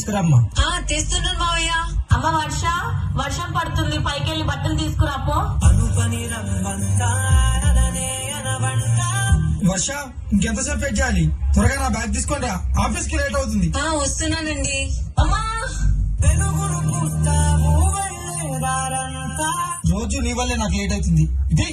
తీసుకురామ్మా. తెస్తున్నాను మావయ్య. అమ్మ వర్షం పడుతుంది, పైకెళ్ళి బట్టలు తీసుకురాపో. వర్ష, ఇంకెంతసేపు వెయిట్ చేయాలి? త్వరగా నా బ్యాగ్ తీసుకొని రా, ఆఫీస్ కి లేట్ అవుతుంది. వస్తున్నానండి. అమ్మా రోజు నీ వల్లే నాకు లేట్ అవుతుంది. ఇది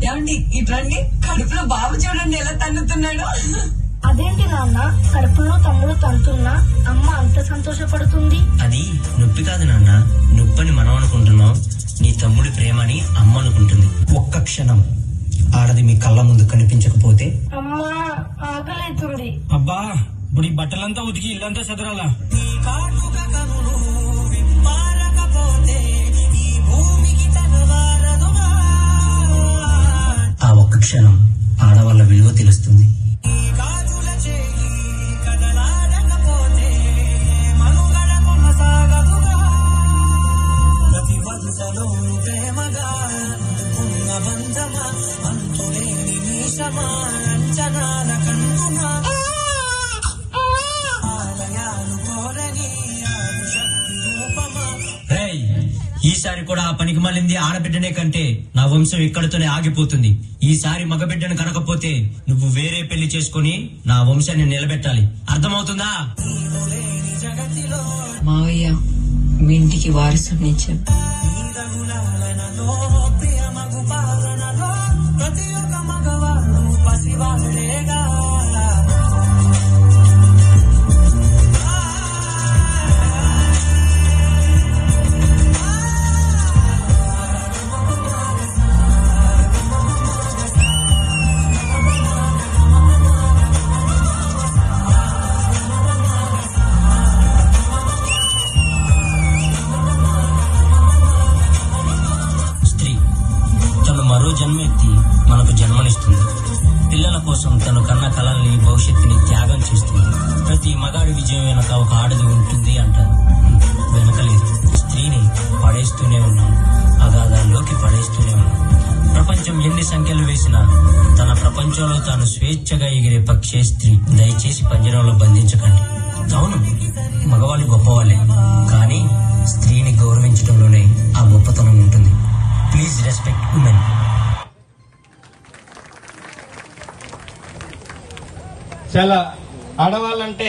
ఏమండి ఇట్రండి, కడుపులో బాబు చూడండి ఎలా తన్నుతున్నాడు. అదేంటి నాన్న, కడుపులో తమ్ముడు తంతున్నా అమ్మ అంత సంతోషపడుతుంది? అది నొప్పి కాదు నాన్న, నొప్పని మనం అనుకుంటున్నాం, నీ తమ్ముడి ప్రేమని అమ్మ అనుకుంటుంది. ఒక్క క్షణం ఆడది మీ కళ్ళ ముందు కనిపించకపోతే అమ్మా ఆకలితుంది. అబ్బా, ఇప్పుడు ఈ బట్టలంతా ఉతికి ఇల్లంతా చదరాలా? ఆ ఒక్క క్షణం ఆడవాళ్ళ విలువ తెలుస్తుంది. ఈసారి కూడా ఆ పనికి మళ్ళింది ఆడబిడ్డనే కంటే నా వంశం ఇక్కడితోనే ఆగిపోతుంది. ఈసారి మగబిడ్డను కనకపోతే నువ్వు వేరే పెళ్లి చేసుకుని నా వంశాన్ని నిలబెట్టాలి, అర్థమవుతుందా? మావయ్య, మీ ఇంటికి వారసునిచ్చాం. మరో జన్మెత్తి మనకు జన్మనిస్తుంది. పిల్లల కోసం తను కన్న కలల్ని, భవిష్యత్తుని త్యాగం చేస్తుంది. ప్రతి మగాడి విజయం వెనక ఒక ఆడది ఉంటుంది అంటారు. వెనకలేదు, స్త్రీని పడేస్తూనే ఉన్నాం, అగాధాల్లోకి పడేస్తూనే ఉన్నాం. ప్రపంచం ఎన్ని సంఖ్యలు వేసినా తన ప్రపంచంలో తాను స్వేచ్ఛగా ఎగిరే పక్షే స్త్రీ. దయచేసి పంజరంలో బంధించకండి. అవును, మగవాళ్ళు గొప్పవాళ్ళే, కానీ స్త్రీని గౌరవించడంలోనే ఆ గొప్పతనం ఉంటుంది. Please respect women. చాలా ఆడవాళ్ళంటే